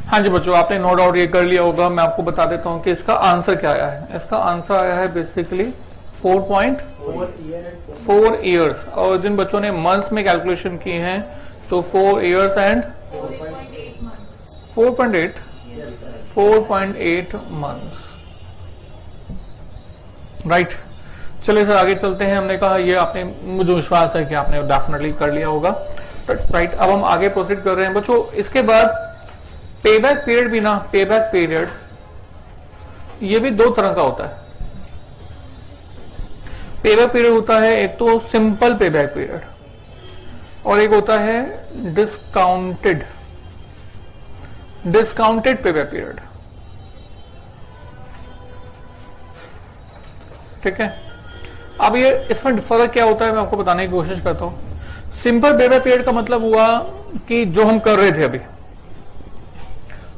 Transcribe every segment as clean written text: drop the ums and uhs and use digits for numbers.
हाँ जी बच्चों, आपने नो डाउट ये कर लिया होगा। मैं आपको बता देता हूँ कि इसका आंसर क्या आया है। इसका आंसर आया है बेसिकली 4.4 ईयर्स, और जिन बच्चों ने मंथ्स में कैलकुलेशन की है तो 4 ईयर्स एंड 4.8 मंथ्स, राइट। चलिए सर आगे चलते हैं। हमने कहा ये आपने, मुझे विश्वास है कि आपने डेफिनेटली कर लिया होगा, राइट। अब हम आगे प्रोसीड कर रहे हैं बच्चों। इसके बाद पेबैक पीरियड भी ना, पेबैक पीरियड ये भी दो तरह का होता है। पेबैक पीरियड होता है एक तो सिंपल पेबैक पीरियड और एक होता है डिस्काउंटेड पेबैक पीरियड, ठीक है। अब ये इसमें फर्क क्या होता है मैं आपको बताने की कोशिश करता हूं। सिंपल पेबैक पीरियड का मतलब हुआ कि जो हम कर रहे थे, अभी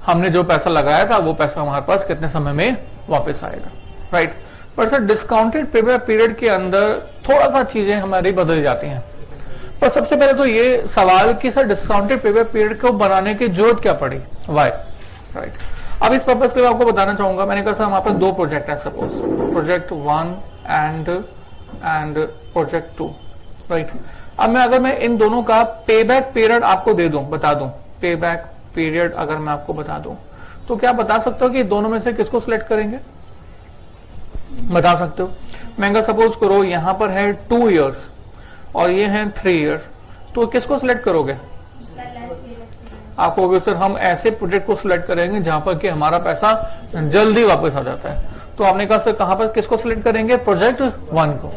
हमने जो पैसा लगाया था वो पैसा हमारे पास कितने समय में वापस आएगा, राइट। पर सर डिस्काउंटेड पेबैक पीरियड के अंदर थोड़ा सा चीजें हमारी बदल जाती हैं। पर सबसे पहले तो ये सवाल कि सर डिस्काउंटेड पेबैक पीरियड को बनाने की जरूरत क्या पड़ी, वाई, राइट। अब इस पर्पज के लिए आपको बताना चाहूंगा। मैंने कहा सर हमारे पास दो प्रोजेक्ट है, suppose project 1 and project 2, right. अब अगर मैं इन दोनों का पेबैक पीरियड आपको दे दूं, बता दूं, पेबैक पीरियड अगर मैं आपको बता दूं तो क्या बता सकते हो कि दोनों में से किसको सिलेक्ट करेंगे? बता सकते हो? मैं सपोज करो यहां पर है 2 इयर्स और ये है 3 इयर्स, तो किसको सिलेक्ट करोगे? आप कहोगे सर हम ऐसे प्रोजेक्ट को सिलेक्ट करेंगे जहां पर कि हमारा पैसा जल्दी वापस आ जाता है। तो आपने कहा सर कहां पर किसको सिलेक्ट करेंगे? प्रोजेक्ट 1 को,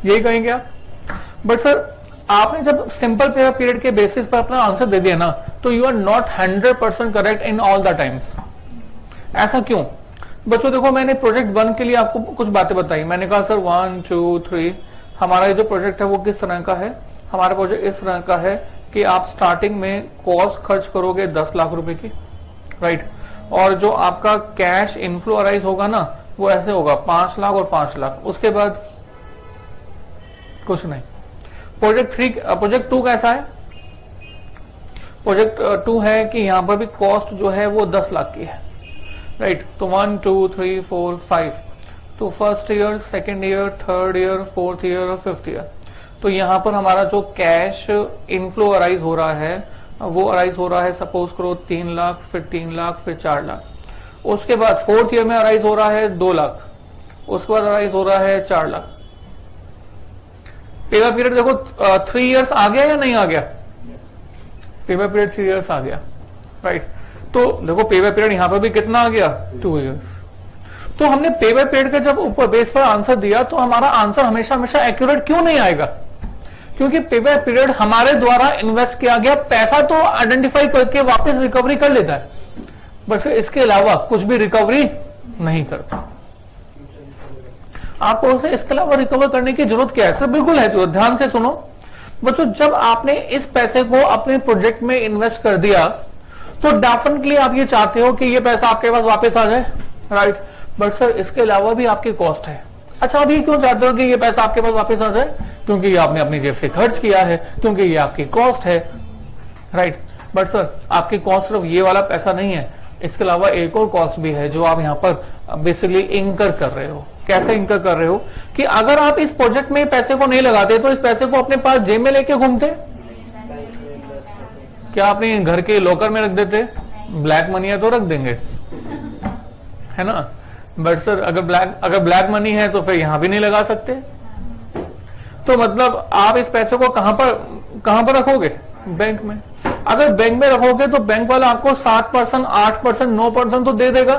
यही कहेंगे आप। बट सर आपने जब सिंपल पेबैक पीरियड के बेसिस पर अपना आंसर दे दिया ना, तो you are not 100% correct in all the times. ऐसा क्यों? बच्चों देखो, मैंने प्रोजेक्ट 1 के लिए आपको कुछ बातें बताई। मैंने कहा सर 1 2 3 हमारा ये जो प्रोजेक्ट है वो किस तरह का है? हमारा प्रोजेक्ट इस तरह का है कि आप स्टार्टिंग में कॉस्ट खर्च करोगे 10 लाख रुपए की, राइट। और जो आपका कैश इनफ्लो अराइज होगा ना, वो ऐसे होगा 5 लाख और 5 लाख। उसके बाद कुछ नहीं। प्रोजेक्ट 2 कैसा है? प्रोजेक्ट 2 है कि यहां पर भी कॉस्ट जो है वो 10 लाख की है, राइट। तो 1 2 3 4 5, तो first year, second year, third year, fourth year और फिफ्थ ईयर। तो यहां पर हमारा जो कैश इनफ्लो अराइज हो रहा है वो अराइज हो रहा है, सपोज करो 3 लाख, फिर 3 लाख, फिर 4 लाख। उसके बाद फोर्थ ईयर में अराइज हो रहा है 2 लाख, उसके बाद अराइज हो रहा है 4 लाख। पेबैक पीरियड देखो 3 इयर्स आ गया या नहीं आ गया? पेबैक पीरियड 3 इयर्स आ गया, राइट। तो देखो पेबैक पीरियड यहां पर भी कितना आ गया? 2 इयर्स। तो हमने पेबैक पीरियड का जब ऊपर बेस पर आंसर दिया तो हमारा आंसर हमेशा एक्यूरेट क्यों नहीं आएगा? क्योंकि पेबैक पीरियड हमारे द्वारा इन्वेस्ट किया गया पैसा तो आइडेंटिफाई करके वापस रिकवरी कर लेता है, बस इसके अलावा कुछ भी रिकवरी नहीं करता। आपको उसे इसके अलावा रिकवर करने की जरूरत क्या है? सर बिल्कुल है। तो ध्यान से सुनो बच्चों, जब आपने इस पैसे को अपने प्रोजेक्ट में इन्वेस्ट कर दिया तो डेफिनेटली आप ये चाहते हो कि ये पैसा आपके पास वापस आ जाए, राइट। बट सर इसके अलावा भी आपकी कॉस्ट है। अच्छा, अभी क्यों चाहते हो कि ये पैसा आपके पास वापस आ जाए? क्योंकि ये आपने अपनी जेब से खर्च किया है, क्योंकि ये आपकी कॉस्ट है, राइट। बट सर आपकी कॉस्ट सिर्फ ये वाला पैसा नहीं है, इसके अलावा एक और कॉस्ट भी है जो आप यहाँ पर बेसिकली इंकर कर रहे हो। कैसे इंकर कर रहे हो? कि अगर आप इस प्रोजेक्ट में पैसे को नहीं लगाते तो इस पैसे को अपने पास जेब में लेके घूमते, क्या अपने घर के लॉकर में रख देते? ब्लैक मनी है तो रख देंगे, है ना। बट सर अगर ब्लैक मनी है तो फिर यहां भी नहीं लगा सकते। तो मतलब आप इस पैसे को कहां पर रखोगे? बैंक में। अगर बैंक में रखोगे तो बैंक वाला आपको 7%, 8%, 9% तो दे देगा।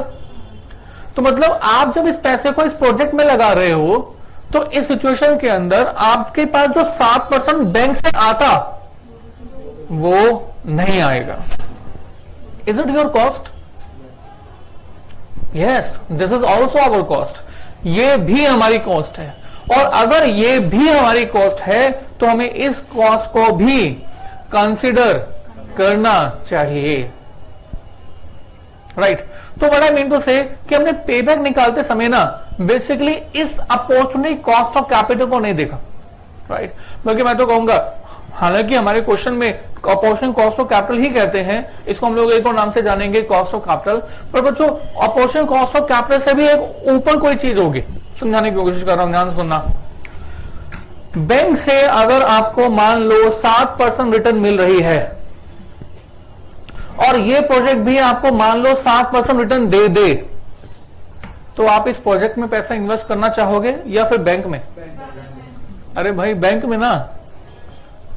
तो मतलब आप जब इस पैसे को इस प्रोजेक्ट में लगा रहे हो तो इस सिचुएशन के अंदर आपके पास जो 7% बैंक से आता वो नहीं आएगा। Is it your cost? Yes, this is also our cost. ये भी हमारी कॉस्ट है, और अगर ये भी हमारी कॉस्ट है तो हमें इस कॉस्ट को भी कंसिडर करना चाहिए, राइट। तो व्हाट आई मीन टू से कि हमने पेबैक निकालते समय ना बेसिकली इस अपॉर्चुनिटी कॉस्ट ऑफ कैपिटल को नहीं देखा, राइट। बल्कि मैं तो कहूंगा हालांकि हमारे क्वेश्चन में अपॉर्चुनिटी कॉस्ट ऑफ कैपिटल ही कहते हैं, इसको हम लोग एक और नाम से जानेंगे कॉस्ट ऑफ कैपिटल। पर बच्चों अपॉर्चुनिटी कॉस्ट ऑफ कैपिटल से भी एक ऊपर कोई चीज होगी, समझाने की कोशिश कर रहा हूं, ध्यान सुनना। बैंक से अगर आपको मान लो 7% रिटर्न मिल रही है और ये प्रोजेक्ट भी आपको मान लो 7% रिटर्न दे दे, तो आप इस प्रोजेक्ट में पैसा इन्वेस्ट करना चाहोगे या फिर बैंक में? अरे भाई बैंक में ना,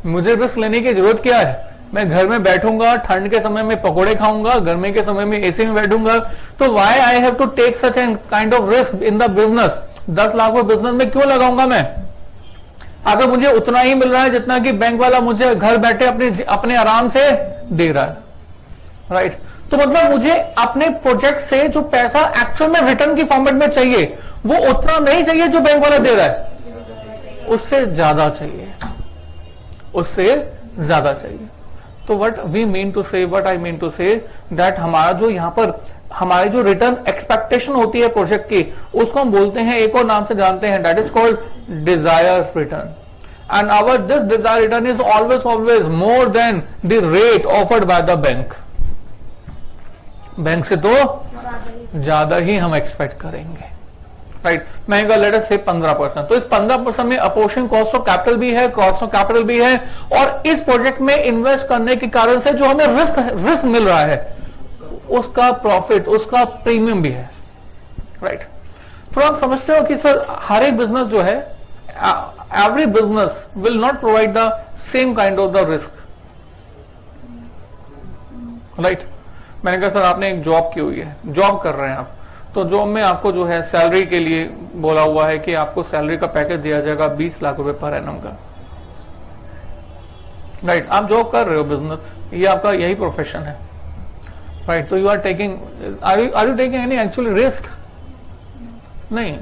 मुझे रिस्क लेने की जरूरत क्या है? मैं घर में बैठूंगा, ठंड के समय में पकोड़े खाऊंगा, गर्मी के समय में एसी में बैठूंगा, तो why I have to take such an kind of risk in the business? 10 lakh को बिजनेस में क्यों लगाऊंगा मैं, अगर मुझे उतना ही मिल रहा है जितना कि बैंक वाला मुझे घर बैठे अपने आराम से दे रहा है, राइट? तो मतलब मुझे अपने प्रोजेक्ट से जो पैसा एक्चुअल में रिटर्न की फॉर्मेट में चाहिए वो उतना नहीं चाहिए जो बैंक वाला दे रहा है, उससे ज्यादा चाहिए, उससे ज्यादा चाहिए। तो what we mean to say, what I mean to say that हमारा जो यहां पर हमारी जो रिटर्न एक्सपेक्टेशन होती है प्रोजेक्ट की, उसको हम बोलते हैं, एक और नाम से जानते हैं, that is called desire return. And our this desire return is always more than the rate offered by the bank. Bank से तो ज्यादा ही हम एक्सपेक्ट करेंगे, राइट? महंगा लेट अस से 15%, तो इस 15% में अपोर्शन कॉस्ट ऑफ कैपिटल भी है, कॉस्ट ऑफ कैपिटल भी है, और इस प्रोजेक्ट में इन्वेस्ट करने के कारण से जो हमें रिस्क मिल रहा है उसका प्रॉफिट, उसका प्रीमियम भी है, राइट? तो आप समझते हो कि सर हर एक बिजनेस जो है, every business will not provide the same kind of the risk, right? मैंने कहा सर आपने एक जॉब की हुई है, जॉब कर रहे हैं आप, तो जॉब में आपको जो है सैलरी के लिए बोला हुआ है कि आपको सैलरी का पैकेज दिया जाएगा 20 लाख रुपए पर एनम का, राइट? आप जॉब कर रहे हो, बिजनेस, ये आपका यही प्रोफेशन है, राइट? तो you are taking, are you taking any actually risk? नहीं,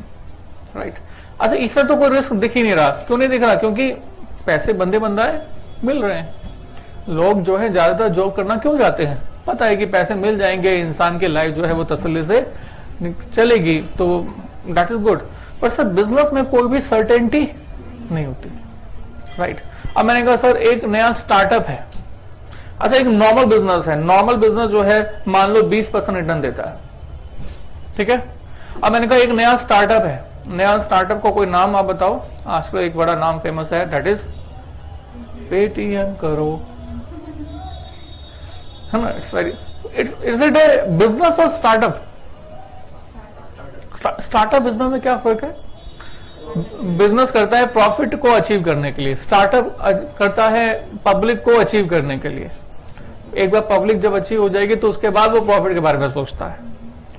राइट? अच्छा, इसमें तो कोई रिस्क दिख ही नहीं रहा। क्यों नहीं दिख रहा? क्योंकि पैसे बंदे बंदाए मिल रहे हैं। लोग जो है ज्यादातर जॉब करना क्यों जाते हैं? पता है कि पैसे मिल जाएंगे, इंसान की लाइफ जो है वो तसल्ली से चलेगी, तो दैट इज गुड। पर सर बिजनेस में कोई भी सर्टेनिटी नहीं होती, राइट? अब मैंने कहा सर एक नया स्टार्टअप है, अच्छा एक नॉर्मल बिजनेस है, नॉर्मल बिजनेस जो है मान लो 20% रिटर्न देता है, ठीक है? अब मैंने कहा एक नया स्टार्टअप है, नया स्टार्टअप को कोई नाम आप बताओ। आजकल एक बड़ा नाम फेमस है, दैट इज पेटीएम करो, है ना? इट्स इट ए बिजनेस और स्टार्टअप? स्टार्टअप बिजनेस में क्या फर्क है? बिजनेस करता है प्रॉफिट को अचीव करने के लिए, स्टार्टअप करता है पब्लिक को अचीव करने के लिए। एक बार पब्लिक जब अचीव हो जाएगी तो उसके बाद वो प्रॉफिट के बारे में सोचता है,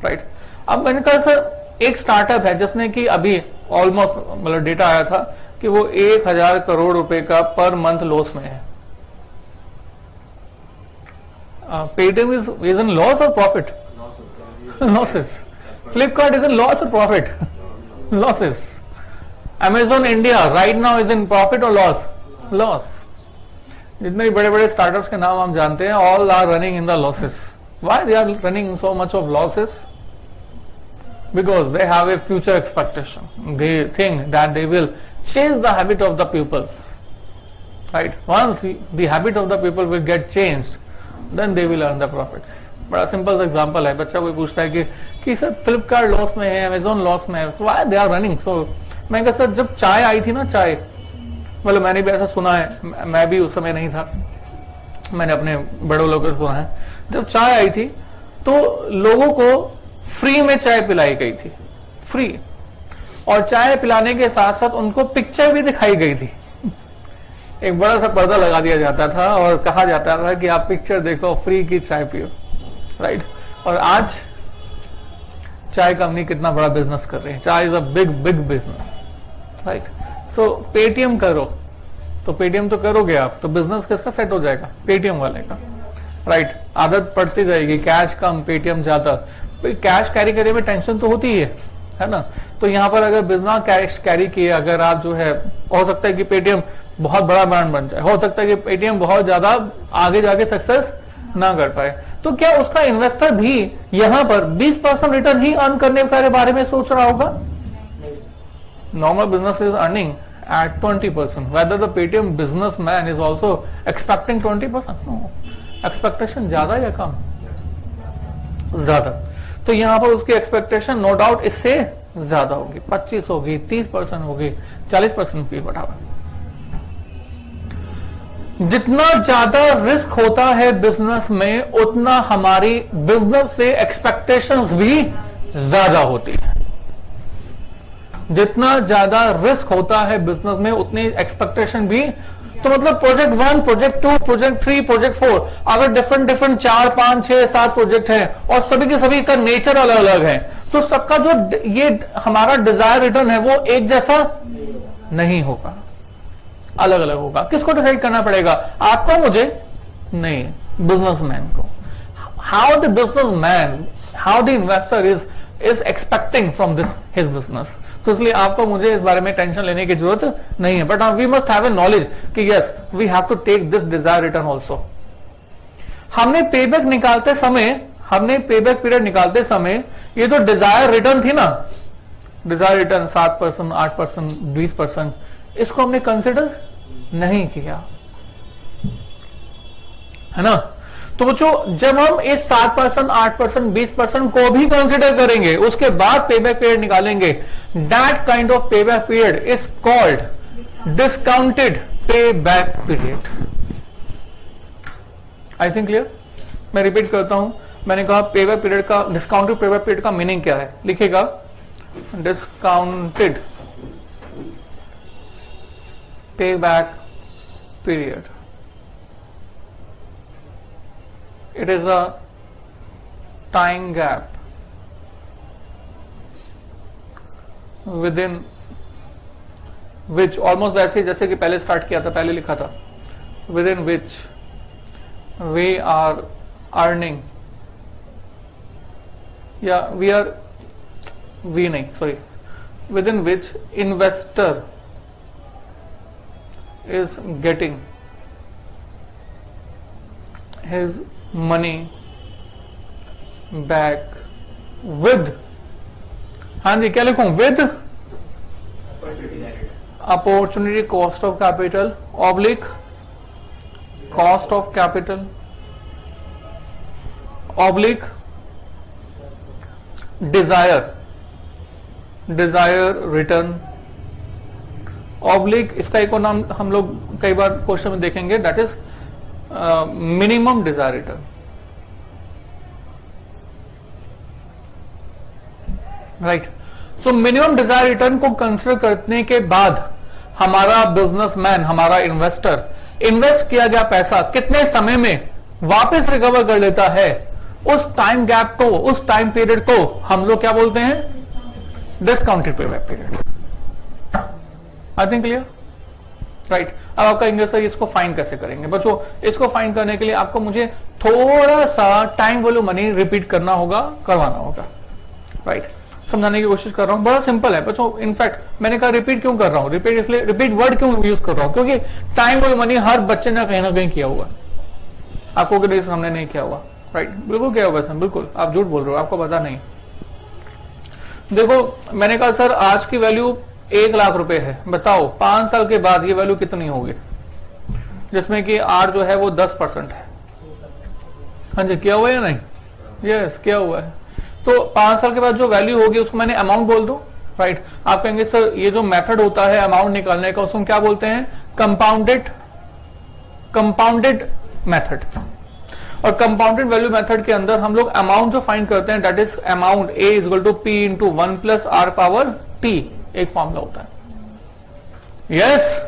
राइट? अब मैंने कहा सर एक स्टार्टअप है जिसने कि अभी ऑलमोस्ट मतलब डेटा आया था कि वो 1000 करोड़ रुपए का पर मंथ लॉस में है। पेटीएम इज इन लॉस और profit? Losses. Flipkart is in loss और profit? Losses. Amazon India right now is in profit or loss? Loss. जितने भी बड़े बड़े स्टार्टअप्स के नाम हम जानते हैं, all are running in the losses. Why they are running so much of losses? Because they have a future expectation. They think that they will change the habit of the pupils. Right? Once the habit of the people will get changed, then they will earn the profits. बड़ा simple example है, बच्चा कोई पूछता है कि sir Flipkart loss में है, Amazon loss में है, why they are running so? मैं कहा सर जब चाय आई थी ना, चाय मतलब मैंने भी ऐसा सुना है, मैं भी उस समय नहीं था, मैंने अपने बड़े लोगों से सुना है, जब चाय आई थी तो लोगों को फ्री में चाय पिलाई गई थी, फ्री, और चाय पिलाने के साथ साथ उनको पिक्चर भी दिखाई गई थी। एक बड़ा सा पर्दा लगा दिया जाता था और कहा जाता था कि आप पिक्चर देखो, फ्री की चाय पियो, राइट? और आज चाय कंपनी कितना बड़ा बिजनेस कर रही है, चाय is a big big business, right? So Paytm करो, तो पेटीएम तो करोगे आप, तो बिजनेस किसका सेट हो जाएगा? पेटीएम वाले का, राइट? आदत पड़ती जाएगी, कैश कम पेटीएम ज्यादा, कैश कैरी करने में टेंशन तो होती है ना? तो यहाँ पर अगर बिजनेस कैश कैरी किए, अगर आप जो है, हो सकता है कि पेटीएम बहुत बड़ा ब्रांड बन जाए, हो सकता है कि पेटीएम बहुत ज्यादा आगे जाके सक्सेस ना कर पाए, तो क्या उसका इन्वेस्टर भी यहां पर 20% रिटर्न ही अर्न करने के बारे में सोच रहा होगा? Normal business is earning at 20%. Whether the Paytm businessman is also expecting 20%? No. Expectation ज्यादा या कम? ज्यादा. तो यहां पर उसकी एक्सपेक्टेशन नो डाउट इससे ज्यादा होगी, 25 होगी, 30% होगी, 40% भी बढ़ावा. जितना ज्यादा रिस्क होता है बिजनेस में उतना हमारी बिजनेस से एक्सपेक्टेशंस भी ज्यादा होती है. जितना ज्यादा रिस्क होता है बिजनेस में उतनी एक्सपेक्टेशन भी. तो मतलब प्रोजेक्ट 1, प्रोजेक्ट 2, प्रोजेक्ट 3, प्रोजेक्ट 4, अगर डिफरेंट 4, 5, 6, 7 प्रोजेक्ट हैं और सभी के सभी का नेचर अलग अलग है, तो सबका जो ये हमारा डिजायर रिटर्न है वो एक जैसा नहीं होगा, अलग अलग होगा. किसको डिसाइड करना पड़ेगा? आपको, मुझे नहीं, बिजनेसमैन को. How the businessman, how the investor is expecting from this his business. तो इसलिए आपको मुझे इस बारे में टेंशन लेने की जरूरत नहीं है. But we must have a knowledge कि yes we have to take this desire return also. हमने पेबैक निकालते समय, हमने पेबैक पीरियड निकालते समय ये जो डिजायर रिटर्न थी ना, डिजायर रिटर्न 7%, 8%, 20%, इसको हमने कंसिडर नहीं किया, है ना. तो बच्चों जब हम इस 7%, 8%, 20% को भी कंसिडर करेंगे, उसके बाद पेबैक पीरियड निकालेंगे, that kind of payback period is called discounted payback period. I think clear. मैं रिपीट करता हूं. मैंने कहा पेबैक पीरियड का, डिस्काउंटेड पेबैक पीरियड का मीनिंग क्या है. लिखेगा discounted payback period. It is a time gap within which, almost वैसे जैसे कि पहले स्टार्ट किया था, पहले लिखा था, within which we are earning, या we नहीं, sorry, within which investor is getting his money back with, हाँ जी क्या लिखूं, with opportunity cost of capital oblique cost of capital oblique desire return oblique, इसका एक और नाम हम लोग कई बार क्वेश्चन में देखेंगे, that is minimum desire return. Right. So minimum desire return को कंसिडर करने के बाद हमारा बिजनेसमैन, हमारा इन्वेस्टर, इन्वेस्ट किया गया पैसा कितने समय में वापस रिकवर कर लेता है, उस टाइम गैप को, उस टाइम पीरियड को हम लोग क्या बोलते हैं, discounted payback period. I think clear. Right. अब आपका इंग्लिश सर इसको फाइंड कैसे करेंगे. बच्चों इसको फाइंड करने के लिए आपको मुझे थोड़ा सा टाइम वैल्यू मनी रिपीट करना होगा, करवाना होगा. राइट. समझाने की कोशिश कर रहा हूं, बड़ा सिंपल है बच्चों. इनफैक्ट मैंने कहा रिपीट क्यों कर रहा हूं, रिपीट इसलिए, रिपीट वर्ड क्यों यूज कर रहा हूं, क्योंकि टाइम वैल्यू मनी हर बच्चे ने कहीं ना कहीं किया हुआ. आपको कभी हमने नहीं किया हुआ. राइट. बिल्कुल किया हुआ सर, बिल्कुल आप झूठ बोल रहे हो, आपको पता नहीं. देखो मैंने कहा सर आज की वैल्यू 1 लाख रुपए है, बताओ 5 साल के बाद ये वैल्यू कितनी होगी, जिसमें कि आर जो है वो 10% है. हाँ जी किया हुआ है या नहीं. यस किया हुआ है. तो 5 साल के बाद जो वैल्यू होगी उसको मैंने अमाउंट बोल दूं. राइट. आप कहेंगे सर ये जो मेथड होता है अमाउंट निकालने का उसको क्या बोलते हैं, कंपाउंडेड मेथड. और कंपाउंडेड वैल्यू मेथड के अंदर हम लोग अमाउंट जो फाइंड करते हैं that is amount A equal to P into 1 plus R power T, एक फॉर्मूला होता है. यस.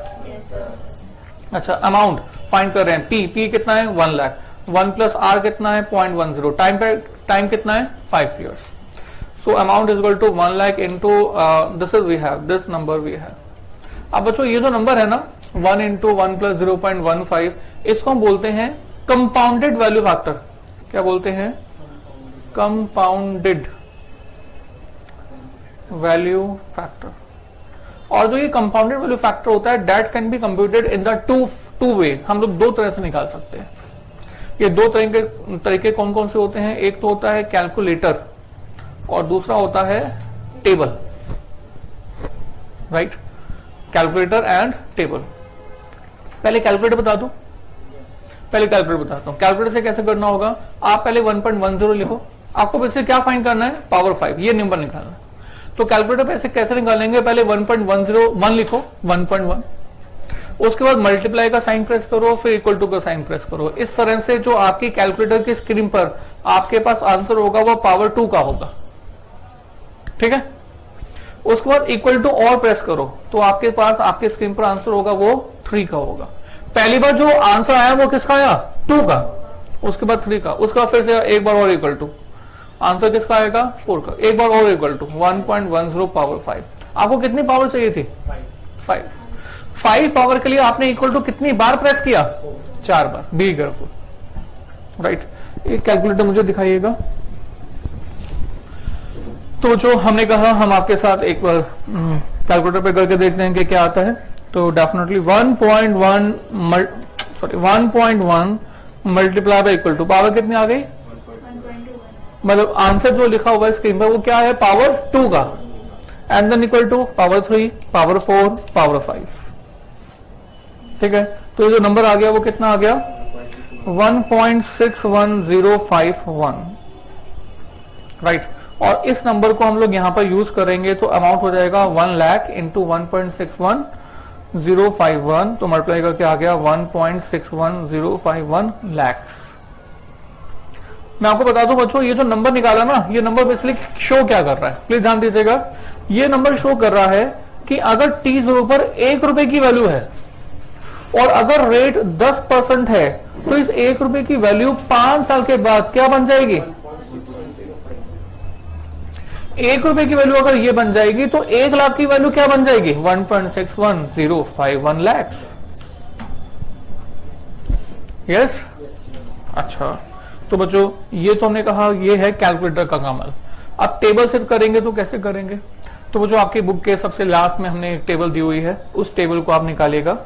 अच्छा अमाउंट फाइंड कर रहे हैं, पी कितना है 1 लाख, 1 प्लस आर कितना है 0.10, टाइम कितना है 5 years. So amount is equal to 1 lakh into this is we have this number we have. अब बच्चों ये जो नंबर है ना 1 इंटू 1 प्लस 0.15, इसको हम बोलते हैं कंपाउंडेड वैल्यू फैक्टर. क्या बोलते हैं, कंपाउंडेड वैल्यू फैक्टर. और जो ये कंपाउंडेड वैल्यू फैक्टर होता है that can be computed in the two way. हम लोग 2 तरह से निकाल सकते हैं. ये 2 तरीके कौन कौन से होते हैं, एक तो होता है कैलकुलेटर और दूसरा होता है table. Right. Calculator and table. पहले कैलकुलेटर बता दूं, पहले कैलकुलेटर बताता हूं। कैलकुलेटर से कैसे करना होगा, आप पहले 1.10 लिखो। आपको वैसे क्या फाइंड करना है, पावर 5, ये नंबर निकालना है। तो कैलकुलेटर पे ऐसे कैसे निकालेंगे, पहले 1.101 लिखो, 1.1, उसके बाद मल्टीप्लाई का साइन प्रेस करो, फिर इक्वल टू का साइन प्रेस करो। इस तरह से जो आपकी कैलकुलेटर की स्क्रीन पर आपके पास आंसर होगा वो पावर 2 का होगा, ठीक है। उसके बाद इक्वल टू और प्रेस करो तो आपके पास आपके स्क्रीन पर आंसर होगा वो 3 का होगा। पहली बार जो आंसर आया वो किसका आया, 2 का, उसके बाद 3 का, उसके बाद फिर से एक बार और इक्वल टू, आंसर किसका आएगा, 4 का, एक बार और इक्वल टू 1.10 पावर 5। आपको कितनी पावर चाहिए थी, 5 पावर के लिए आपने इक्वल टू कितनी बार प्रेस किया, 4 बार। Be careful, right. एक कैलकुलेटर मुझे दिखाइएगा। तो जो हमने कहा हम आपके साथ एक बार कैलकुलेटर पे करके देखते हैं कि क्या आता है। तो definitely 1.1 multiply by equal to power कितनी आ गई, मतलब आंसर जो लिखा हुआ है स्क्रीन पर वो क्या है, पावर 2 का, and then equal to power 3, power 4, power 5, ठीक है। तो जो नंबर आ गया वो कितना आ गया, 1.61051, राइट। और इस नंबर को हम लोग यहां पर यूज करेंगे तो अमाउंट हो जाएगा 1 लाख इंटू 1.61051, तो मल्टीप्लाई करके आ गया 1.61051 लैक्स। मैं आपको बता दूं बच्चों, ये जो नंबर निकाला ना, ये नंबर बेसिकली शो क्या कर रहा है, प्लीज ध्यान दीजिएगा। ये नंबर शो कर रहा है कि अगर t0 पर 1 रुपए की वैल्यू है और अगर रेट 10% है तो इस 1 रुपए की वैल्यू 5 साल के बाद क्या बन जाएगी, 1 रुपए की वैल्यू अगर ये बन जाएगी तो 1 लाख की वैल्यू क्या बन जाएगी, 1.61051 लैक्स। यस, अच्छा। तो बच्चों ये तो हमने कहा ये है कैलकुलेटर का कमाल। अब टेबल से करेंगे तो कैसे करेंगे, तो बच्चों आपकी बुक के सबसे लास्ट में हमने एक टेबल दी हुई है, उस टेबल को आप निकालिएगा।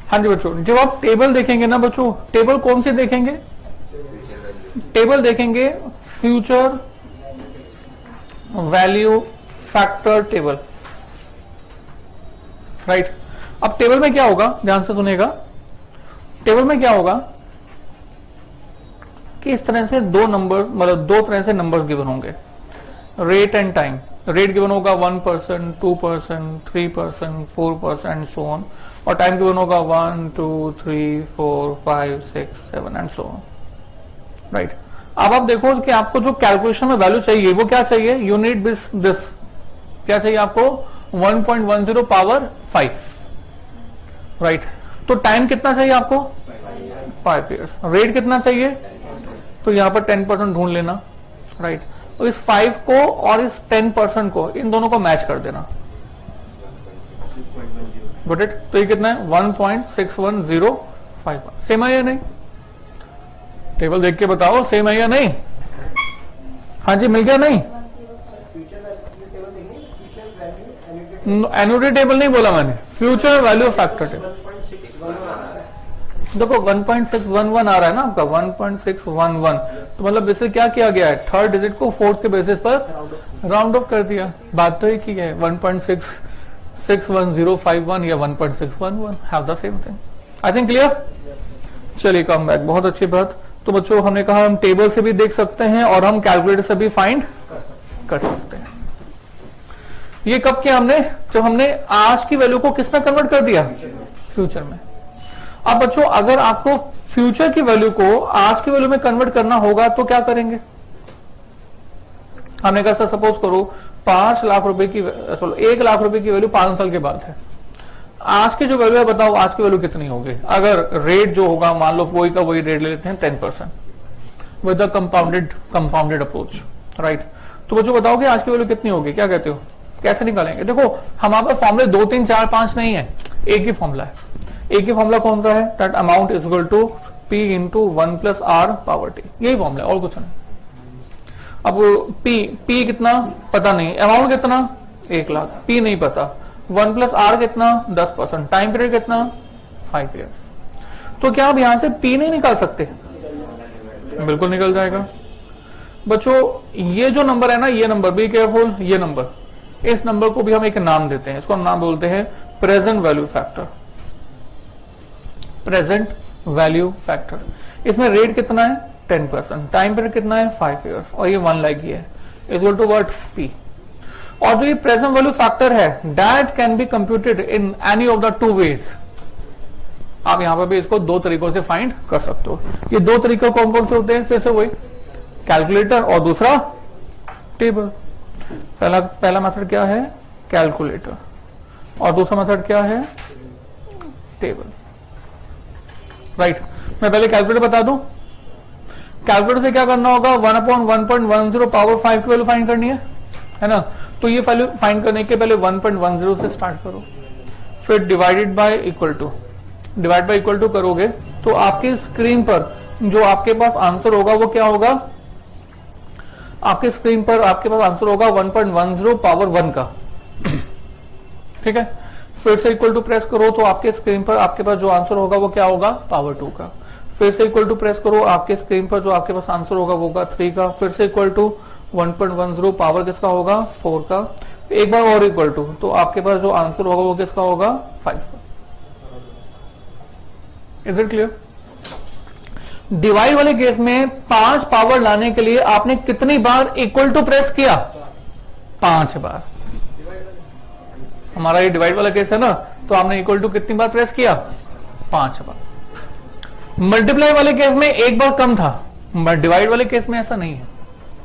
हाँ जी बच्चों, जब आप टेबल देखेंगे ना बच्चों, टेबल कौन सी देखेंगे, टेबल देखेंगे future value factor table, right. अब टेबल में क्या होगा, ध्यान से सुनेगा, टेबल में क्या होगा कि इस तरह से दो नंबर, मतलब 2 तरह से नंबर्स गिवन होंगे, rate and time. Rate given होगा 1%, 2%, 3%, 4% सो ऑन, और टाइम गिवन होगा 1, 2, 3, 4, 5, 6, 7 एंड सो ऑन, राइट। अब आप देखो कि आपको जो कैलकुलेशन में वैल्यू चाहिए वो क्या चाहिए, यू नीड दिस क्या चाहिए आपको, 1.10 पावर 5, राइट। तो टाइम कितना चाहिए आपको, 5 इयर्स। रेट कितना चाहिए, तो यहां पर 10% ढूंढ लेना, राइट। तो इस 5 को और इस 10% को, इन दोनों को मैच कर देना, गॉट इट। तो ये कितना है, 1.61051। सेम है या नहीं, टेबल देख के बताओ सेम है या नहीं। हाँ जी, मिल गया नहीं, एन्युटी टेबल नहीं बोला मैंने, फ्यूचर वैल्यू फैक्टर टेबल। देखो 1.611 आ रहा है ना आपका, 1.611, तो मतलब इससे क्या किया गया है, थर्ड डिजिट को फोर्थ के बेसिस पर राउंड ऑफ कर दिया। बात तो एक ही है, 1.61051 या 1.611 have the same thing. I think clear. चलिए कम बैक, बहुत अच्छी बात। तो बच्चों हमने कहा हम टेबल से भी देख सकते हैं और हम कैलकुलेटर से भी फाइंड कर सकते हैं। ये कब किया हमने, जब हमने आज की वैल्यू को किस में कन्वर्ट कर दिया, फ्यूचर में। अब बच्चों अगर आपको फ्यूचर की वैल्यू को आज की वैल्यू में कन्वर्ट करना होगा तो क्या करेंगे, हमने कहा सपोज करो 5 लाख रुपए की, 1 लाख रुपए की वैल्यू 5 साल के बाद है। आज की जो वैल्यू है बताओ आज की वैल्यू कितनी होगी, अगर रेट जो होगा मान लो वही का वही रेट ले लेते हैं 10% with the compounded approach, right. तो बच्चों बताओ कि आज की वैल्यू कितनी होगी, क्या कहते हो, कैसे निकालेंगे। देखो हमारे पास फॉर्मूले 2, 3, 4, 5 नहीं है, एक ही फॉर्मूला है। एक ही फॉर्मूला कौन सा है, that amount is equal to P into 1 plus R power T, यही फॉर्मूला है और कुछ नहीं। अब पी कितना पता नहीं, अमाउंट कितना 1 लाख, पी नहीं पता, 1 प्लस आर कितना 10%, टाइम पीरियड कितना 5 इयर्स। तो क्या आप यहां से पी नहीं निकाल सकते, बिल्कुल निकल जाएगा। बच्चों ये जो नंबर है ना, ये नंबर, बी केयरफुल, ये नंबर इस नंबर को भी हम एक नाम देते हैं, इसको हम नाम बोलते हैं present value factor. Present value factor, इसमें रेट कितना है 10%, टाइम पीरियड कितना है 5 इयर्स और ये 1 लाख ही है, इक्वल टू व्हाट P। और जो ये प्रेजेंट वैल्यू फैक्टर है that can be computed in any of the 2 ways. आप यहां पर भी इसको 2 तरीकों से फाइंड कर सकते हो। ये 2 तरीके कौन कौन से होते हैं, फिर से वही कैलकुलेटर और दूसरा टेबल। पहला मेथड क्या है कैलकुलेटर और दूसरा मेथड क्या है टेबल, राइट। मैं पहले कैलकुलेटर बता दूं। कैलकुलेटर से क्या करना होगा, 1/1.10 पावर 5 की वैल्यू फाइंड करनी है ना। तो ये वैल्यू फाइंड करने के पहले 1.10 से स्टार्ट करो, फिर डिवाइड बाय इक्वल टू करोगे तो आपकी स्क्रीन पर जो आपके पास आंसर होगा वो क्या होगा, आपके स्क्रीन पर आपके पास आंसर होगा 1.10 पावर 1 का, ठीक है। फिर से इक्वल टू प्रेस करो तो आपके स्क्रीन पर आपके पास जो आंसर होगा वो क्या होगा पावर 2 का। फिर से इक्वल टू प्रेस करो, आपके स्क्रीन पर जो आपके पास आंसर होगा वो होगा 3 का। फिर से इक्वल टू 1.10 पावर किसका होगा 4 का। एक बार और इक्वल टू तो आपके पास जो आंसर होगा वो किसका होगा 5 का। Is it clear. डिवाइड वाले केस में 5 पावर लाने के लिए आपने कितनी बार इक्वल टू प्रेस किया, 5 बार। हमारा ये डिवाइड वाला केस है ना, तो आपने इक्वल टू कितनी बार प्रेस किया, 5 बार। मल्टीप्लाई वाले केस में एक बार कम था, बट डिवाइड वाले केस में ऐसा नहीं है,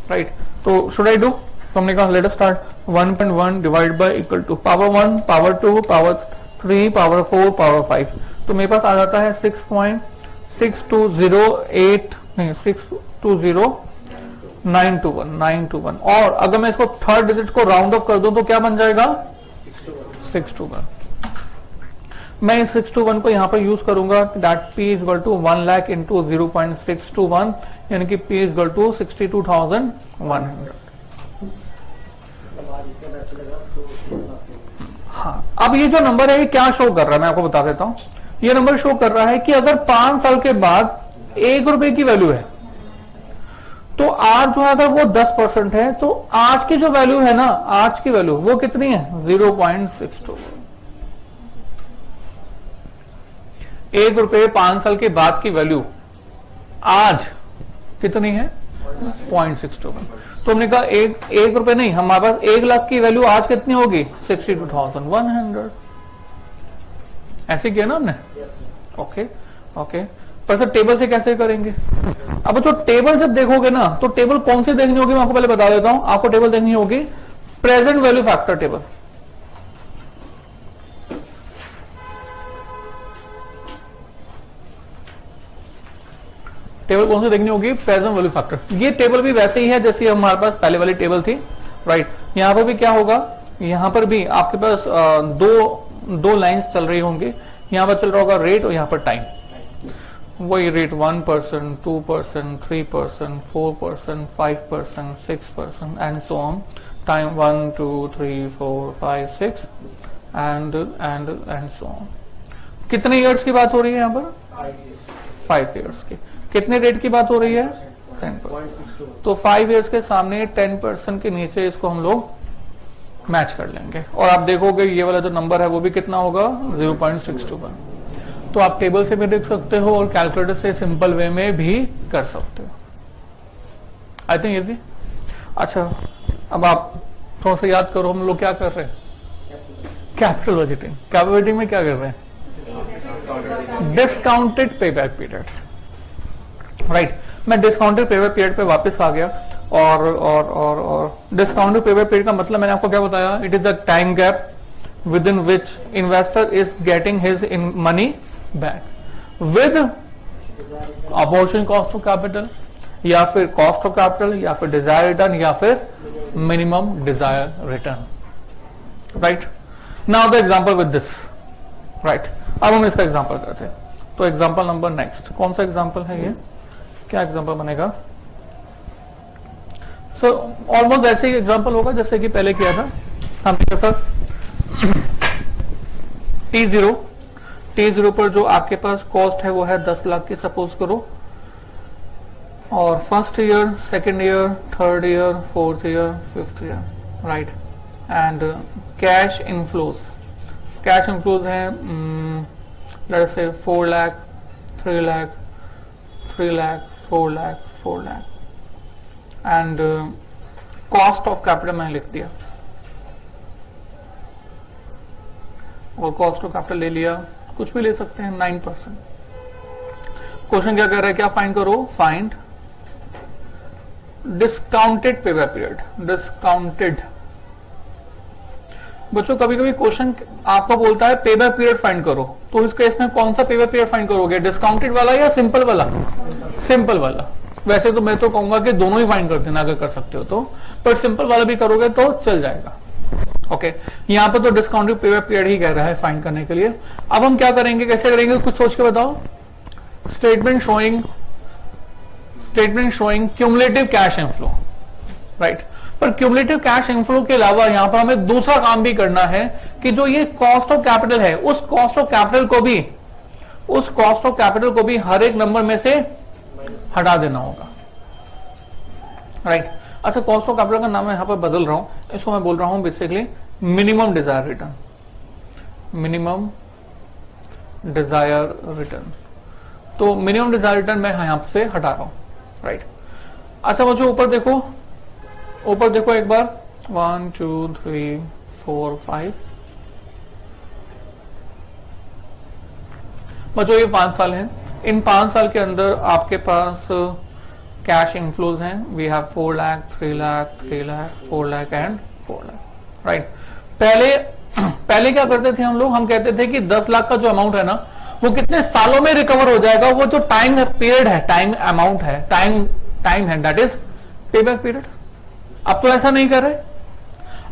राइट। तो शुड आई डू, तो हमने कहा let us start 1.1 divide by equal to power 1 power 2 power 3 power 4 power 5। तो मेरे पास आ जाता है 6.620921 और अगर मैं इसको थर्ड डिजिट को राउंड ऑफ कर दूं तो क्या बन जाएगा 621। मैं इस 621 को यहां पर यूज करूंगा, that P is equal to 1 lakh into 0.621 यानी कि P इज इक्वल टू 62,100। हाँ, अब ये जो नंबर है ये क्या शो कर रहा है मैं आपको बता देता हूं। ये नंबर शो कर रहा है कि अगर 5 साल के बाद 1 रुपए की वैल्यू है तो आज जो अगर वो 10% है तो आज की जो वैल्यू है ना, आज की वैल्यू वो कितनी है 0.62। 1 रुपए 5 साल के बाद की वैल्यू आज कितनी है 0.62। तो हमने कहा एक रुपए नहीं, हमारे पास 1 लाख की वैल्यू आज कितनी होगी 62,100। ऐसे किया ना हमने, ओके ओके। पर सर टेबल से कैसे करेंगे। अब जो टेबल जब देखोगे ना तो टेबल कौन सी देखनी होगी मैं आपको पहले बता देता हूं। आपको टेबल देखनी होगी present value factor table. Table कौन सी देखनी होगी प्रेजेंट वैल्यू फैक्टर। ये टेबल भी वैसे ही है जैसे हमारे पास पहले वाली टेबल थी, राइट। यहां पर भी क्या होगा, यहां पर भी आपके पास दो लाइंस चल रही होंगे। यहां पर चल रहा होगा रेट और यहां पर टाइम। वही rate 1%, 2%, 3%, 4%, 5%, 6% and so on. Time 1, 2, 3, 4, 5, 6 and so on. कितने इयर्स की बात हो रही है यहाँ पर 5 इयर्स की। कितने रेट की बात हो रही है 10%। तो 5 इयर्स के सामने 10% के नीचे इसको हम लोग मैच कर लेंगे और आप देखोगे ये वाला जो नंबर है वो भी कितना होगा 0.621। तो आप टेबल से भी देख सकते हो और कैलकुलेटर से सिंपल वे में भी कर सकते हो। I think easy. अच्छा, अब आप थोड़ा सा याद करो हम लोग क्या कर रहे हैं कैपिटल बजटिंग। कैपिटल बजटिंग में क्या कर रहे हैं डिस्काउंटेड पेबैक पीरियड, राइट। मैं डिस्काउंटेड पेबैक पीरियड पे वापस आ गया और डिस्काउंटेड पेबैक पीरियड का मतलब मैंने आपको क्या बताया, it is the time gap with in which investor is getting his in money back with opportunity cost of capital या फिर कॉस्ट ऑफ कैपिटल या फिर डिजायर रिटर्न या फिर minimum desire return, right. Now the example with this, right. अब हम इसका example करते हैं। तो एग्जांपल नंबर नेक्स्ट कौन सा एग्जांपल है ये, क्या एग्जांपल बनेगा। सो ऑलमोस्ट ऐसे ही एग्जांपल होगा जैसे कि पहले किया था हमने सर। T0 पर जो आपके पास कॉस्ट है वो है 10 लाख की सपोज करो, और first year, second year, third year, fourth year, fifth year, right. And cash inflows, cash inflows है let's say 4 lakh, 3 lakh, 3 lakh, 4 lakh, 4 lakh, and cost of capital मैंने लिख दिया और कॉस्ट ऑफ कैपिटल ले लिया, कुछ भी ले सकते हैं 9%। क्वेश्चन क्या कह रहा है, क्या फाइंड करो, find discounted pay back period, discounted. बच्चों कभी कभी क्वेश्चन आपको बोलता है पे बैक पीरियड फाइंड करो, तो इस केस में कौन सा पे बैक पीरियड फाइंड करोगे, डिस्काउंटेड वाला या सिंपल वाला? सिंपल वाला। वैसे तो मैं तो कहूंगा कि दोनों ही फाइंड कर देना अगर कर सकते हो तो, पर सिंपल वाला भी करोगे तो चल जाएगा। ओके, यहां पर तो डिस्काउंटेड पे बैक पीरियड ही कह रहा है फाइंड करने के लिए। अब हम क्या करेंगे, कैसे करेंगे, कुछ सोच के बताओ। Statement showing cumulative cash inflow, right. पर क्यूमुलेटिव कैश इनफ्लो के अलावा यहां पर हमें दूसरा काम भी करना है कि जो ये कॉस्ट ऑफ कैपिटल है, उस कॉस्ट ऑफ कैपिटल को भी हर एक नंबर में से हटा देना होगा, राइट। अच्छा, कॉस्ट ऑफ कैपिटल का नाम मैं यहां पर बदल रहा हूं, इसको मैं बोल रहा हूं basically minimum desire return, minimum desire return. तो मिनिमम डिजायर रिटर्न मैं यहां से हटा रहा हूं, राइट। अच्छा बच्चों ऊपर देखो एक बार, 1 2 3 4 5। बच्चों ये 5 साल हैं, इन 5 साल के अंदर आपके पास कैश इनफ्लोज हैं, we have 4 lakh, 3 lakh, 3 lakh, 4 lakh and 4 lakh, right. पहले क्या करते थे हम लोग, हम कहते थे कि 10 लाख का जो अमाउंट है ना वो कितने सालों में रिकवर हो जाएगा, वो जो टाइम पीरियड है, टाइम अमाउंट है, टाइम है, दैट इज पे बैक पीरियड। अब तो ऐसा नहीं कर रहे,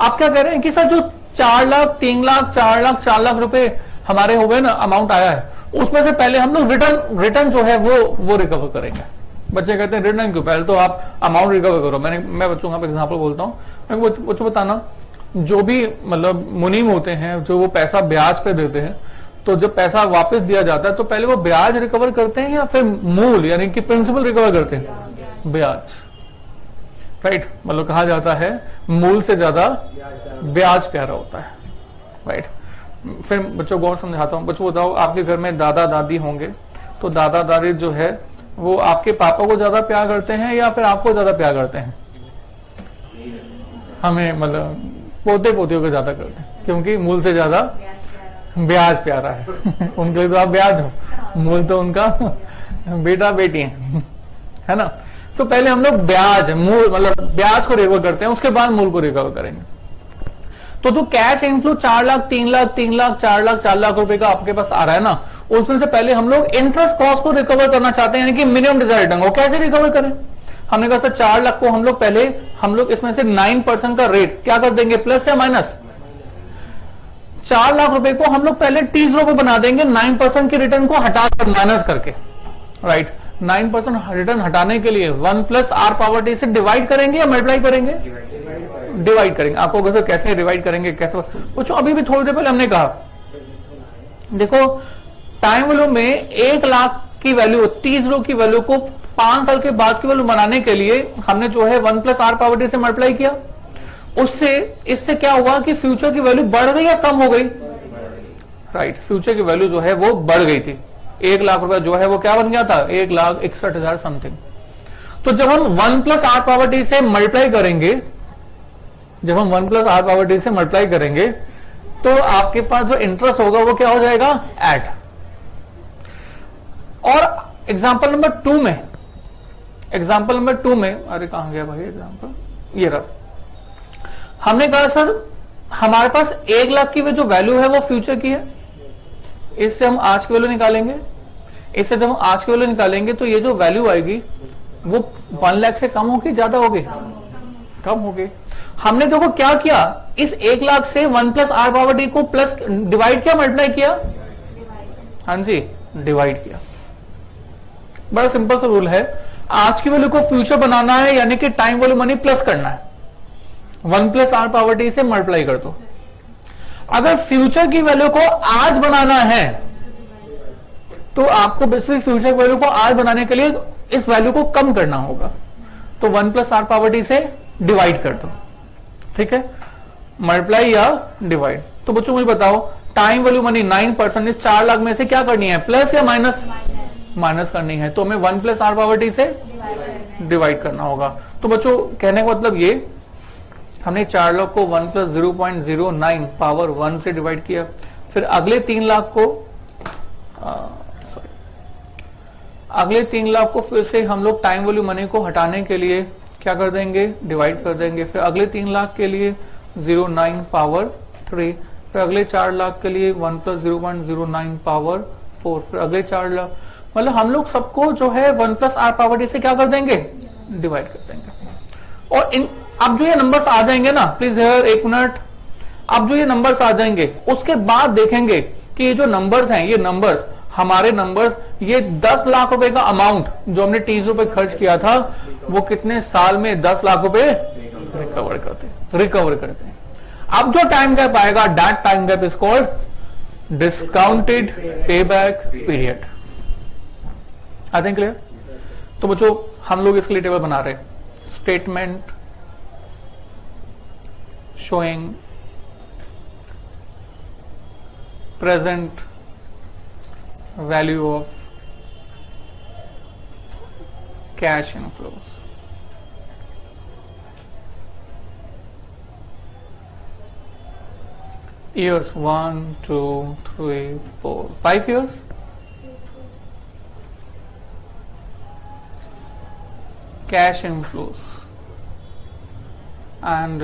आप क्या कह रहे हैं कि सर जो 4 लाख, 3 लाख, 4 लाख, 4 लाख रुपए हमारे हो गए ना, अमाउंट आया है, उसमें से पहले हम लोग रिटर्न जो है वो रिकवर करेंगे। बच्चे कहते हैं रिटर्न क्यों, पहले तो आप अमाउंट रिकवर करो। मैं बच्चों का एग्जाम्पल बोलता हूँ, बच्चों बताना, जो भी मतलब मुनीम होते हैं, जो वो पैसा ब्याज पे देते हैं, तो जब पैसा वापस दिया जाता है तो पहले वो ब्याज रिकवर करते हैं या फिर मूल यानी कि प्रिंसिपल रिकवर करते हैं? ब्याज, राइट। मतलब कहा जाता है मूल से ज्यादा ब्याज प्यारा होता है, राइट। फिर बच्चों गौर समझाता हूं। बच्चों बताओ, आपके घर में दादा दादी होंगे, तो दादा दादी जो है वो आपके पापा को ज्यादा प्यार करते हैं या फिर आपको ज्यादा प्यार करते हैं? हमें मतलब पोते पोतियों को ज्यादा करते हैं, क्योंकि मूल से ज्यादा ब्याज प्यारा है। उनके लिए तो आप ब्याज हो, मूल तो उनका बेटा बेटी है ना। तो पहले हम लोग ब्याज, मूल मतलब ब्याज को रिकवर करते हैं, उसके बाद मूल को रिकवर करेंगे। तो जो कैश इनफ्लो 4 लाख, 3 लाख, 3 लाख, 4 लाख, 4 लाख रुपए का आपके पास आ रहा है ना, उसमें से पहले हम लोग इंटरेस्ट कॉस्ट को रिकवर करना चाहते हैं, यानी कि मिनिमम डिजायर रिटर्न। वो कैसे रिकवर करें? हमने कहा सर 4 लाख को हम लोग इसमें से 9% का रेट क्या कर देंगे, प्लस या माइनस? 4 लाख रुपए को हम लोग पहले T0 पे बना देंगे, 9% के रिटर्न को हटाकर माइनस करके, राइट। 9% रिटर्न हटाने के लिए 1 + r⁻t से डिवाइड करेंगे या मल्टीप्लाई करेंगे? डिवाइड करेंगे। आपको कैसे डिवाइड करेंगे, कैसे कुछ अभी भी थोड़ी देर पहले हमने कहा, देखो टाइम वैल्यू में 1 लाख की वैल्यू, T0 की वैल्यू को 5 साल के बाद की वैल्यू बनाने के लिए हमने जो है 1 + r⁻t से मल्टीप्लाई किया। इससे क्या हुआ कि फ्यूचर की वैल्यू बढ़ गई या कम हो गई? राइट, फ्यूचर की वैल्यू जो है वो बढ़ गई थी। 1 लाख रुपए जो है वो क्या बन गया था, 1,61,000 समथिंग। तो जब हम 1 + r⁻t से मल्टीप्लाई करेंगे, तो आपके पास जो इंटरेस्ट होगा वो क्या हो जाएगा, ऐड। और एग्जाम्पल नंबर 2 में, अरे कहां गया भाई एग्जाम्पल, ये रहा। हमने कहा सर हमारे पास 1 लाख की जो वैल्यू है वो फ्यूचर की है, इससे हम आज की वैल्यू निकालेंगे। जब हम आज की वैल्यू निकालेंगे तो ये जो वैल्यू आएगी वो 1 लाख से कम होगी, ज्यादा होगी? कम होगी। हमने देखो क्या किया, इस 1 लाख से 1 + r⁻t को प्लस डिवाइड किया, मल्टीप्लाई किया? हाँ जी, डिवाइड किया। बड़ा सिंपल सा रूल है, आज की वैल्यू को फ्यूचर बनाना है यानी कि टाइम वैल्यू मनी प्लस करना है, 1 + r⁻t से मल्टीप्लाई कर दो। अगर फ्यूचर की वैल्यू को आज बनाना है तो आपको बेसिकली फ्यूचर वैल्यू को आज बनाने के लिए इस वैल्यू को कम करना होगा, तो 1 + r⁻t से डिवाइड कर दो, ठीक है। मल्टीप्लाई या डिवाइड। तो बच्चों मुझे बताओ टाइम वैल्यू मनी 9% इस 4 लाख में से क्या करनी है, प्लस या माइनस? माइनस करनी है। तो हमें 1 प्लस आर पावर टी से डिवाइड करना होगा। तो बच्चों कहने का मतलब ये, हमने 4 लाख को 1 प्लस 0.09 पावर 1 से डिवाइड किया। फिर अगले 3 लाख को अगले 3 लाख को फिर से हम लोग टाइम वैल्यू मनी को हटाने के लिए क्या कर देंगे, डिवाइड कर देंगे। फिर अगले 3 लाख के लिए 0.9 पावर 3, फिर अगले 4 लाख के लिए 1 प्लस 0.09 पावर 4, फिर अगले 4 लाख, मतलब हम लोग सबको जो है 1 प्लस आर पावर टी से क्या कर देंगे, डिवाइड कर देंगे। और इन अब जो ये नंबर्स आ जाएंगे ना, प्लीज हियर एक मिनट, अब जो ये नंबर्स आ जाएंगे उसके बाद देखेंगे कि ये जो नंबर्स हैं, ये नंबर्स हमारे नंबर्स, ये 10 लाख रुपए का अमाउंट जो हमने टीजों पे खर्च किया था वो कितने साल में 10 लाख रुपए रिकवर करते हैं। अब जो टाइम गैप आएगा, that time gap is called discounted pay back period. I think clear? तो बच्चों हम लोग इसके लिए टेबल बना रहे हैं, statement showing present value of cash inflows. Years 1, 2, 3, 4, 5 years. Cash inflows, and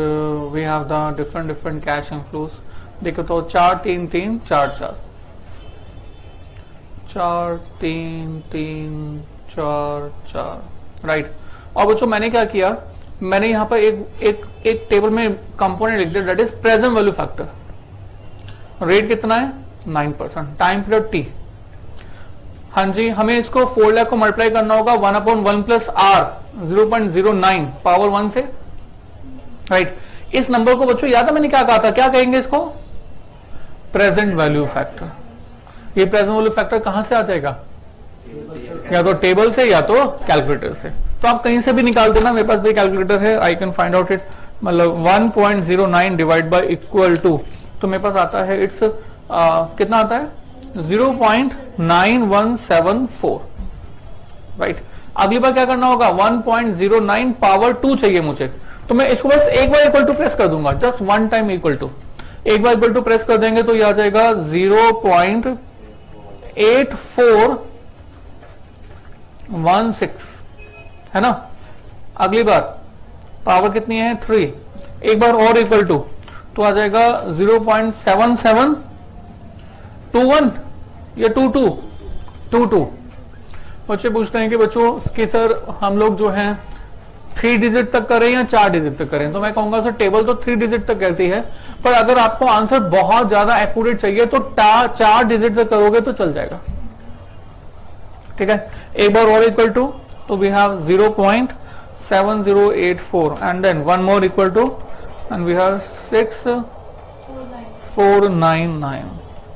we have the different cash inflows. देखो तो 4 3 3 4 4 4 3 3 4 4 राइट। और बच्चों मैंने क्या किया, मैंने यहां पर एक टेबल में कंपोनेंट लिख दिया, that is present value factor. Rate कितना है, 9%, टाइम पीरियड टी। हाँ जी, हमें इसको 4 लाख को मल्टीप्लाई करना होगा 1/1 प्लस आर 0.09 पावर 1 से, राइट। इस नंबर को बच्चों याद है मैंने क्या कहा था, क्या कहेंगे इसको, प्रेजेंट वैल्यू फैक्टर। ये प्रेजेंट वैल्यू फैक्टर कहां से आ जाएगा, या तो टेबल से या तो कैलकुलेटर से। तो आप कहीं से भी निकाल देना, मेरे पास भी कैलकुलेटर है, I can find out it. मतलब 1.09 डिवाइड बाय इक्वल टू, तो मेरे पास आता है इट्स कितना आता है 0.9174, राइट। अगली बार क्या करना होगा, 1.09 पावर 2 चाहिए मुझे, तो मैं इसको बस एक बार इक्वल टू प्रेस कर दूंगा, just one time equal to, एक बार इक्वल टू प्रेस कर देंगे तो ये आ जाएगा 0.8416, है ना। अगली बार पावर कितनी है 3, एक बार और इक्वल टू, तो आ जाएगा 0.7721 या 22। बच्चे पूछते हैं कि बच्चों कि सर हम लोग जो है 3 डिजिट तक करें या 4 डिजिट तक करें, तो मैं कहूंगा सर टेबल तो 3 डिजिट तक कहती है, पर अगर आपको आंसर बहुत ज्यादा एक्यूरेट चाहिए तो 4 डिजिट तक करोगे तो चल जाएगा, ठीक है। एक बार और इक्वल टू, तो we have 0.7084 and then one more equal to and we have 6499,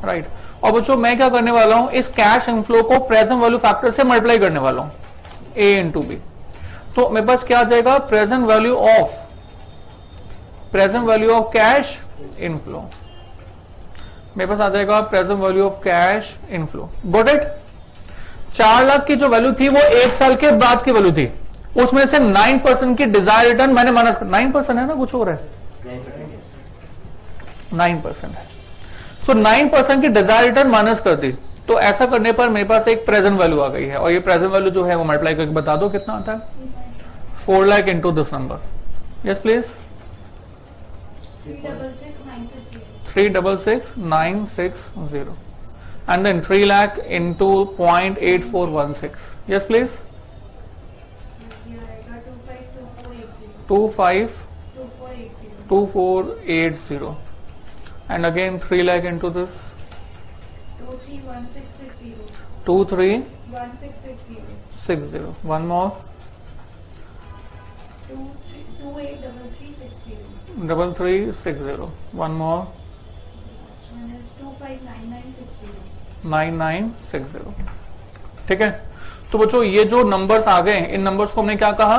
right. और बच्चों मैं क्या करने वाला हूं, इस कैश इनफ्लो को प्रेजेंट वैल्यू फैक्टर से मल्टीप्लाई करने वाला हूं, ए इंटू बी। तो मेरे पास क्या आ जाएगा, present value of cash inflow, मेरे पास आ जाएगा present value of cash inflow. Got it. 4 lakh की जो वैल्यू थी वो 1 साल के बाद की वैल्यू थी, उसमें से 9% की डिजायर रिटर्न मैंने माइनस कर, 9% है ना, कुछ हो रहा है 9% है, सो 9% की डिजायर रिटर्न माइनस कर दी। तो ऐसा करने पर मेरे पास एक प्रेजेंट वैल्यू आ गई है, और ये प्रेजेंट वैल्यू जो है वो मल्टीप्लाई करके बता दो कितना आता है, 4 lakh into this number, yes please, 366960 and then 3 lakh into 0.8416, yes please, 252480 and again 3 lakh into this 231660, one more 3360, one more 9960, ठीक है। तो बच्चों ये जो नंबर्स आ गए, इन नंबर्स को हमने क्या कहा,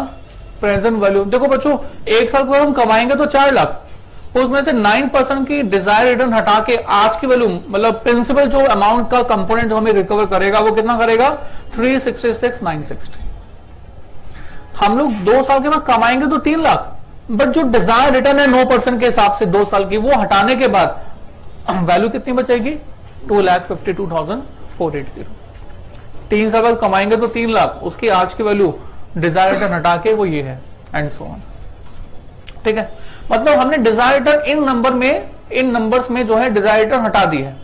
प्रेजेंट वैल्यू। देखो बच्चों 1 साल के बाद हम कमाएंगे तो 4 लाख, उसमें से 9% की डिजायर रिटर्न हटा के आज की वैल्यू मतलब प्रिंसिपल जो अमाउंट का कंपोनेंट जो हमें रिकवर करेगा वो कितना करेगा 366,960। हम लोग 2 साल के बाद कमाएंगे तो 3 लाख, बट जो डिजायर रिटर्न है 9% के हिसाब से 2 साल की, वो हटाने के बाद वैल्यू कितनी बचेगी 2,52,480। 3 साल बाद कमाएंगे तो 3 लाख, उसकी आज की वैल्यू डिजायर रिटर्न हटा के वो ये है, एंड सो ऑन। ठीक है, मतलब हमने डिजायर रिटर्न इन नंबर्स में जो है डिजायर रिटर्न हटा दी है।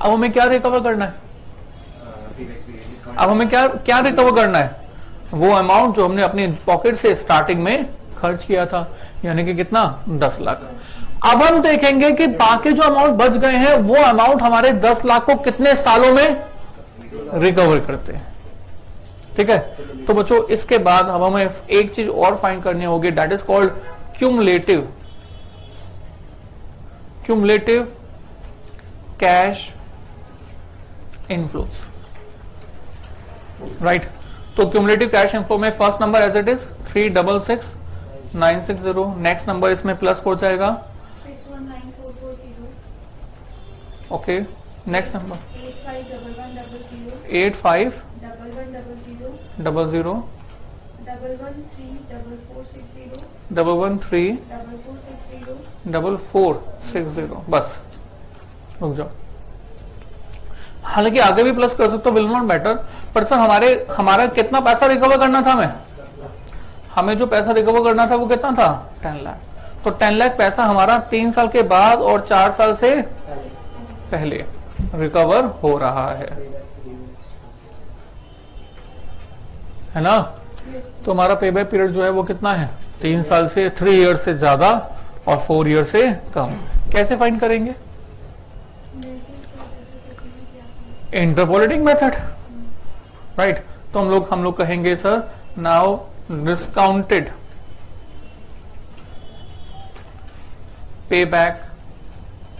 अब हमें क्या रिकवर करना है? अब हमें क्या रिकवर करना है? वो अमाउंट जो हमने अपनी पॉकेट से स्टार्टिंग में खर्च किया था, यानी कि कितना 10 लाख। अब हम देखेंगे कि बाकी जो अमाउंट बच गए हैं वो अमाउंट हमारे 10 लाख को कितने सालों में रिकवर करते हैं। ठीक है, तो बच्चों इसके बाद अब हमें एक चीज और फाइंड करनी होगी, that is called cumulative cash inflows. Right, तो क्यूमुलेटिव कैश इनफ्लो में first number as it is 366,960। Next number इसमें प्लस हो जाएगा 619440। Okay, next number 851100 851100 1134460 113 4460। 4460। बस रुक जाओ, हालांकि आगे भी प्लस कर सकते हो, विल नॉट मैटर, पर सर हमारा कितना पैसा रिकवर करना था? हमें जो पैसा रिकवर करना था वो कितना था 10 लाख। तो 10 लाख पैसा हमारा 3 साल के बाद और 4 साल से पहले रिकवर हो रहा है ना? तो हमारा पे बैक पीरियड जो है वो कितना है 3 साल से 3 ईयर से ज्यादा और 4 ईयर से कम। कैसे फाइंड करेंगे? Interpolating method. राइट, तो हम लोग कहेंगे sir now discounted pay back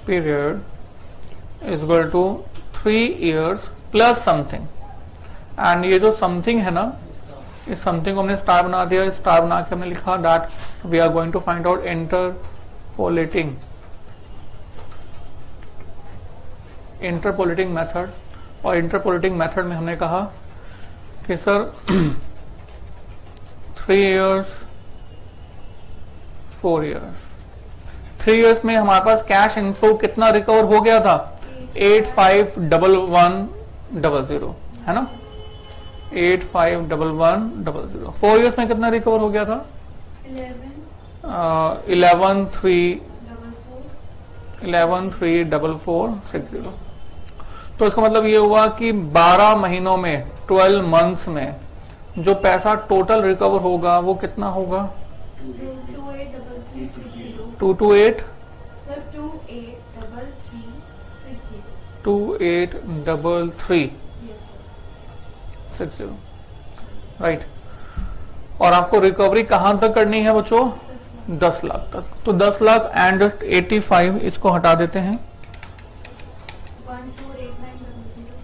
period is equal to 3 years plus something. And ये जो समथिंग है ना, इस समथिंग को हमने स्टार बना दिया, स्टार बना के हमने लिखा that we are going to find out interpolating method. और इंटरपोलेटिंग मेथड में हमने कहा कि सर 3 इयर्स 4 इयर्स। 3 इयर्स में हमारे पास कैश इनफ्लो कितना रिकवर हो गया था 851100, है ना? 851100। 4 इयर्स में कितना रिकवर हो गया था 11,34460। तो इसका मतलब ये हुआ कि 12 महीनों में 12 मंथ्स में जो पैसा टोटल रिकवर होगा वो कितना होगा 2283360। राइट, और आपको रिकवरी कहां तक करनी है बच्चों 10 लाख तक। तो 10 लाख एंड 85 इसको हटा देते हैं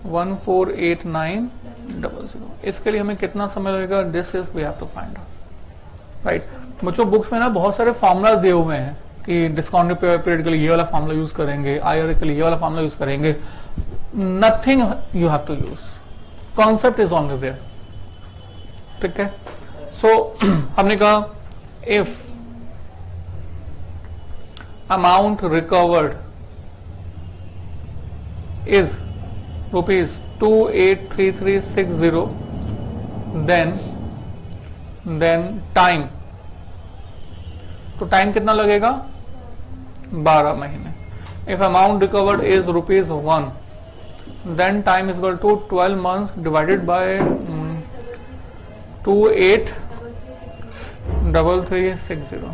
148900। इसके लिए हमें कितना समय लगेगा? This is we have to find out. Right, बच्चों बुक्स में ना बहुत सारे फॉर्मूला दिए हुए हैं कि डिस्काउंटेड पीरियड के लिए ये वाला फॉर्मूला यूज करेंगे, आईआर के लिए ये वाला फॉर्मूला यूज करेंगे। Nothing you have to use, concept is only there. ठीक है, सो हमने कहा if amount recovered is ₹2,83360, then time, तो टाइम कितना लगेगा 12 महीने। If amount recovered is ₹1, then time is equal to 12 months divided by 283360।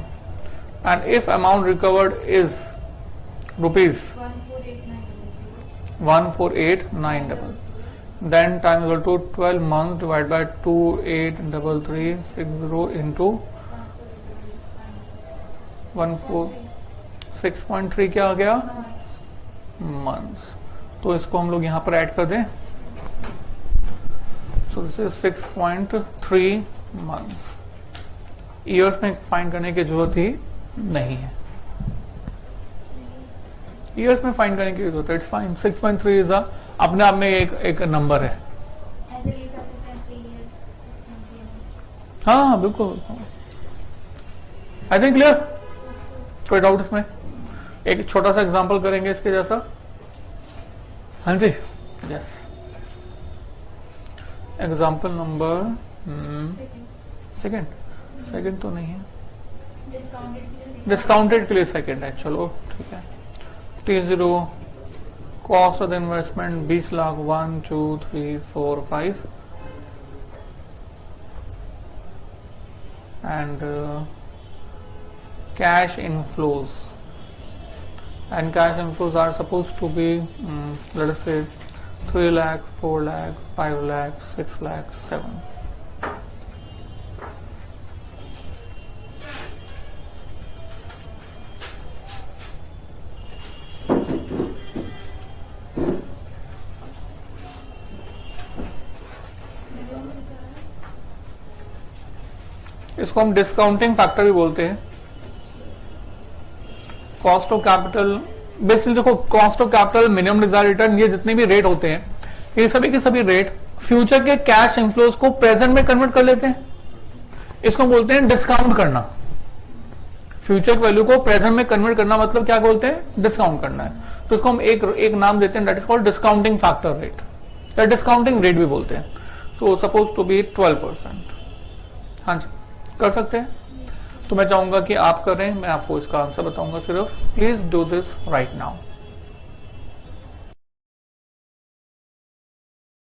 And if amount recovered is ₹148,900, then time is equal to 12 months divided by 283360 into 146.3 क्या आ गया months. तो इसको हम लोग यहां पर ऐड कर दें, so this is 6.3 months. Years में फाइंड करने की जरूरत ही नहीं है। ईयर्स में फाइंड करने की जरूरत होता है, इट्स फाइन। 6.3 इज अपने आप में एक नंबर है। ऐसे भी कर सकते हैं 3 years 6 months। हाँ हाँ बिल्कुल। आई थिंक क्लियर, कोई डाउट इसमें? एक छोटा सा एग्जांपल करेंगे इसके जैसा। हाँ जी, यस। एग्जांपल नंबर सेकंड तो नहीं है, डिस्काउंटेड के लिए सेकंड है। चलो ठीक है। T0 cost of investment 20 lakh 1 2 3 4 5 and cash inflows are supposed to be let us say 3 lakh 4 lakh 5 lakh 6 lakh 7। इसको हम डिस्काउंटिंग फैक्टर भी बोलते हैं। कॉस्ट ऑफ कैपिटल, बेसिकली देखो cost of capital, minimum desired return, ये जितने भी रेट होते हैं, ये सभी के सभी रेट फ्यूचर के कैश इनफ्लोज को प्रेजेंट में कन्वर्ट कर लेते हैं। इसको बोलते हैं डिस्काउंट करना। फ्यूचर वैल्यू को प्रेजेंट में कन्वर्ट करना मतलब क्या बोलते हैं? डिस्काउंट करना है। तो इसको हम एक नाम देते हैं, that is called discounting factor rate या डिस्काउंटिंग रेट भी बोलते हैं। So suppose to be 12%। हाँ जी, कर सकते हैं। तो मैं चाहूंगा कि आप करें, मैं आपको इसका आंसर बताऊंगा सिर्फ। Please do this right now.